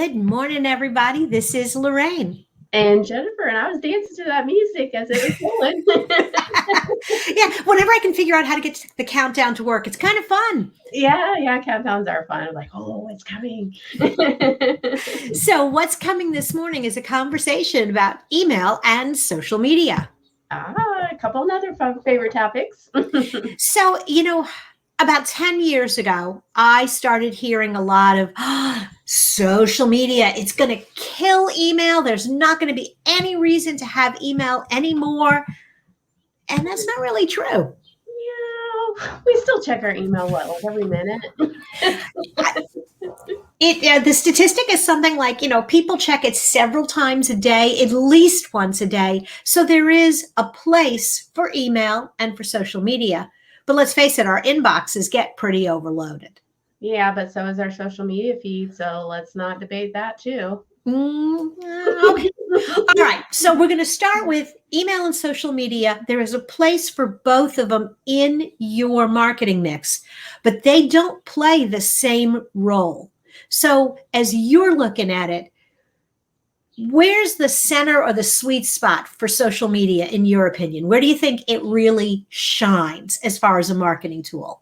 Good morning, everybody. This is Lorraine. And Jennifer, and I was dancing to that music as it was going. Yeah, whenever I can figure out how to get the countdown to work, it's kind of fun. Yeah, countdowns are fun. I'm like, oh, it's coming. So what's coming this morning is a conversation about email and social media. A couple other favorite topics. So, about 10 years ago, I started hearing a lot of social media. It's going to kill email. There's not going to be any reason to have email anymore. And that's not really true. Yeah, we still check our email, like every minute? The statistic is something like, people check it several times a day, at least once a day. So there is a place for email and for social media. But let's face it, our inboxes get pretty overloaded. Yeah, but so is our social media feed. So let's not debate that too. Okay. All right. So we're going to start with email and social media. There is a place for both of them in your marketing mix, but they don't play the same role. So as you're looking at it, where's the center or the sweet spot for social media, in your opinion? Where do you think it really shines as far as a marketing tool?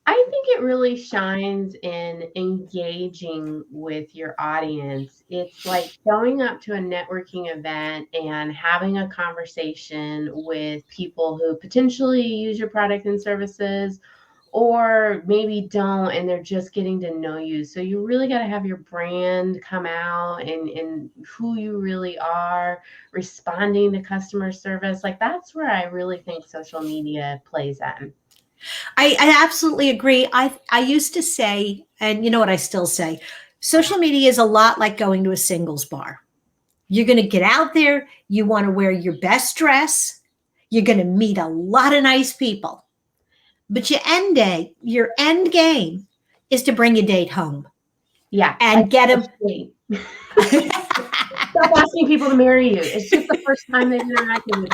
I think it really shines in engaging with your audience. It's like going up to a networking event and having a conversation with people who potentially use your product and services or maybe don't, and they're just getting to know you. So you really got to have your brand come out and who you really are, responding to customer service. Like that's where I really think social media plays in. I absolutely agree. I used to say, and you know what I still say, social media is a lot like going to a singles bar. You're going to get out there. You want to wear your best dress. You're going to meet a lot of nice people. But your end game is to bring your date home. Yeah. And get them. Stop asking people to marry you. It's just the first time they've interacted with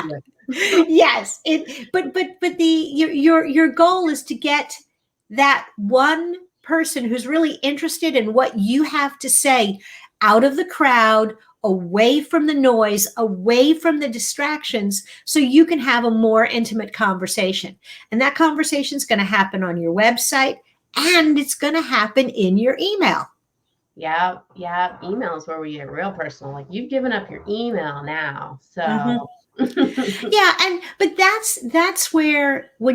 you. Yes. But your goal is to get that one person who's really interested in what you have to say out of the crowd, away from the noise, away from the distractions, so you can have a more intimate conversation. And that conversation is going to happen on your website and it's going to happen in your email. Yeah. Email is where we get real personal. Like you've given up your email now. So yeah, but that's where there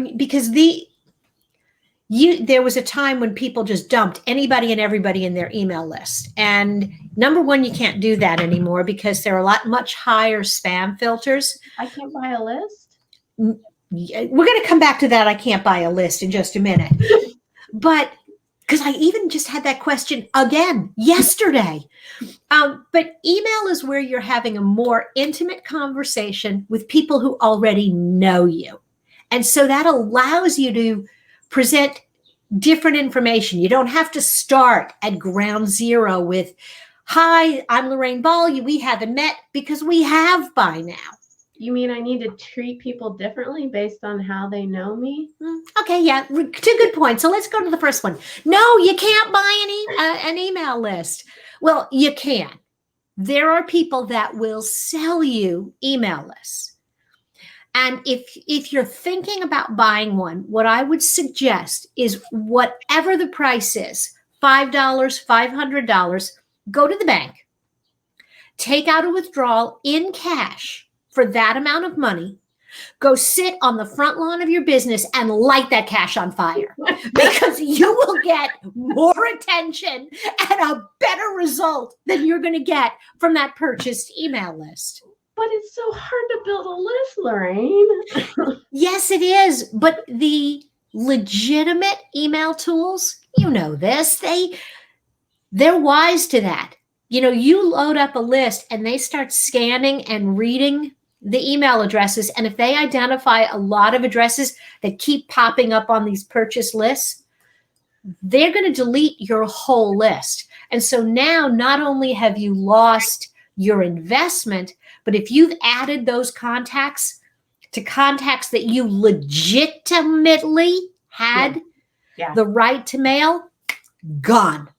was a time when people just dumped anybody and everybody in their email list. And number one, you can't do that anymore because there are much higher spam filters. I can't buy a list. We're going to come back to that. I can't buy a list in just a minute. But because I even just had that question again yesterday. But email is where you're having a more intimate conversation with people who already know you. And so that allows you to present different information. You don't have to start at ground zero with, hi, I'm Lorraine Ball. We haven't met, because we have by now. You mean I need to treat people differently based on how they know me? Okay, yeah, two good points. So let's go to the first one. No, you can't buy an email list. Well, you can. There are people that will sell you email lists. And if you're thinking about buying one, what I would suggest is whatever the price is, $5, $500, go to the bank, take out a withdrawal in cash for that amount of money, go sit on the front lawn of your business and light that cash on fire, because you will get more attention and a better result than you're going to get from that purchased email list. But it's so hard to build a list, Lorraine. Yes, it is. But the legitimate email tools, you know this, they're wise to that. You load up a list and they start scanning and reading the email addresses. And if they identify a lot of addresses that keep popping up on these purchase lists, they're going to delete your whole list. And so now not only have you lost your investment, but if you've added those contacts to contacts that you legitimately had the right to mail, gone.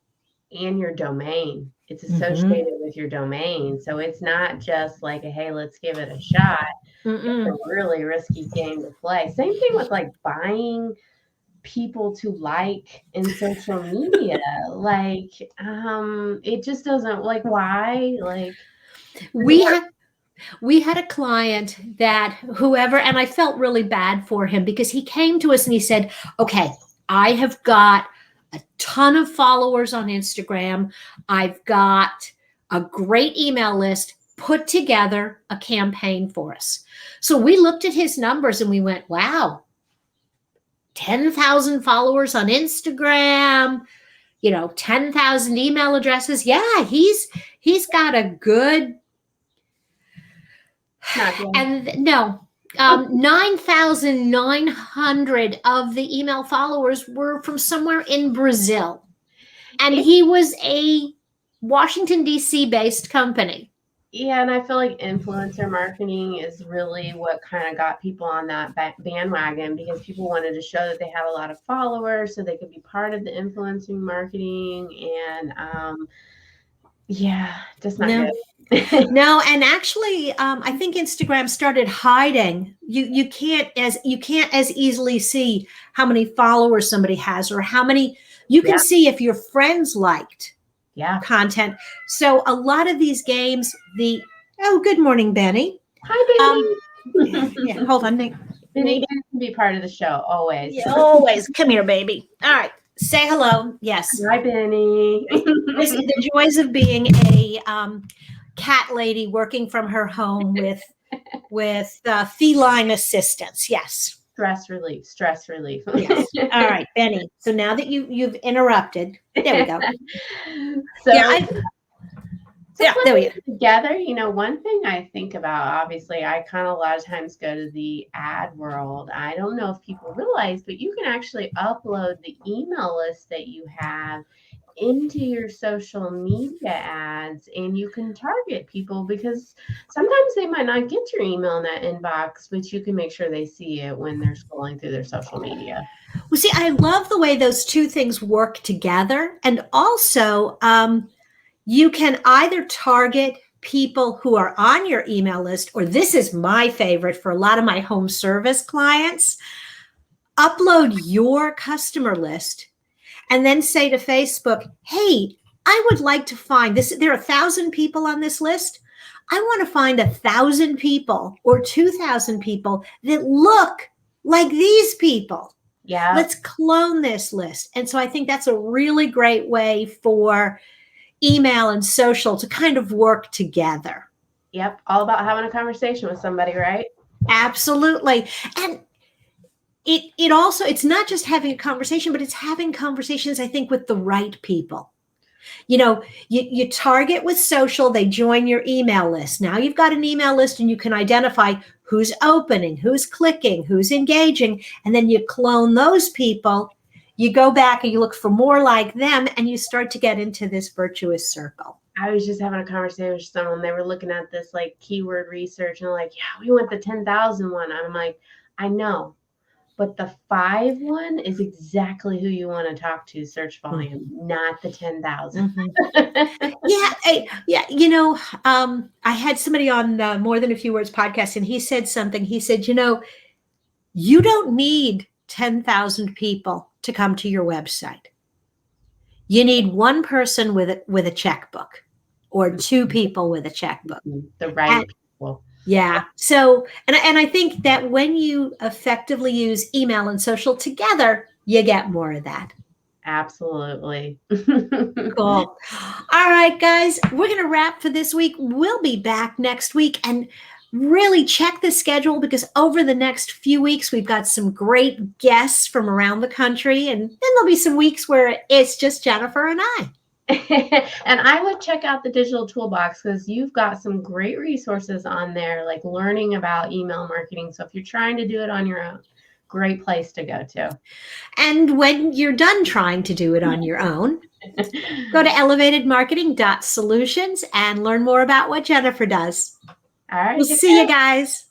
And your domain. It's Mhm. associated with your domain. So it's not just like, hey, let's give it a shot. It's a really risky game to play. Same thing with like buying people to like in social media. Like, it just doesn't, like, why? Like, We had we had a client that whoever, and I felt really bad for him because he came to us and he said, okay, I have got a ton of followers on Instagram. I've got a great email list. Put together a campaign for us. So we looked at his numbers and we went, wow, 10,000 followers on Instagram, 10,000 email addresses. Yeah, he's got a good. not good. And no, 9,900 of the email followers were from somewhere in Brazil. And he was a Washington, D.C. based company. Yeah, and I feel like influencer marketing is really what kind of got people on that bandwagon, because people wanted to show that they had a lot of followers so they could be part of the influencing marketing. And yeah, just not good. No, and actually, I think Instagram started hiding. You can't as easily see how many followers somebody has, or how many. You can see if your friends liked content. So a lot of these games, good morning, Benny. Hi, Benny. Yeah, hold on, Nick. Benny can be part of the show always. Yeah, always. Come here, baby. All right. Say hello. Yes. Hi, Benny. The joys of being a cat lady working from her home with feline assistance. Yes. Stress relief. Yes. All right, Benny. So now that you've interrupted, there we go. So there we go. Together, one thing I think about, obviously, I kind of a lot of times go to the ad world. I don't know if people realize, but you can actually upload the email list that you have into your social media ads, and you can target people, because sometimes they might not get your email in that inbox, but you can make sure they see it when they're scrolling through their social media. Well, see, I love the way those two things work together. And also, you can either target people who are on your email list, or this is my favorite for a lot of my home service clients, upload your customer list and then say to Facebook, hey, I would like to find this. There are 1,000 people on this list. I want to find 1,000 people or 2,000 people that look like these people. Yeah. Let's clone this list. And so I think that's a really great way for email and social to kind of work together. Yep. All about having a conversation with somebody, right? Absolutely. And it also, it's not just having a conversation, but it's having conversations, I think, with the right people. You target with social, they join your email list. Now you've got an email list and you can identify who's opening, who's clicking, who's engaging, and then you clone those people. You go back and you look for more like them, and you start to get into this virtuous circle. I was just having a conversation with someone. They were looking at this like keyword research, and they're like, yeah, we want the 10,000 one. I'm like, I know, but the 5 one is exactly who you want to talk to, search volume, not the 10,000. Yeah. I had somebody on More Than a Few Words podcast, and he said something. He said, you don't need 10,000 people to come to your website. You need one person with a checkbook, or 2 people with a checkbook. The right people. Yeah. So, and I think that when you effectively use email and social together, you get more of that. Absolutely. Cool. All right, guys, we're going to wrap for this week. We'll be back next week, and really check the schedule, because over the next few weeks, we've got some great guests from around the country. And then there'll be some weeks where it's just Jennifer and I. And I would check out the Digital Toolbox, because you've got some great resources on there, like learning about email marketing. So if you're trying to do it on your own, great place to go to. And when you're done trying to do it on your own, go to elevatedmarketing.solutions and learn more about what Jennifer does. All right. We'll see you guys.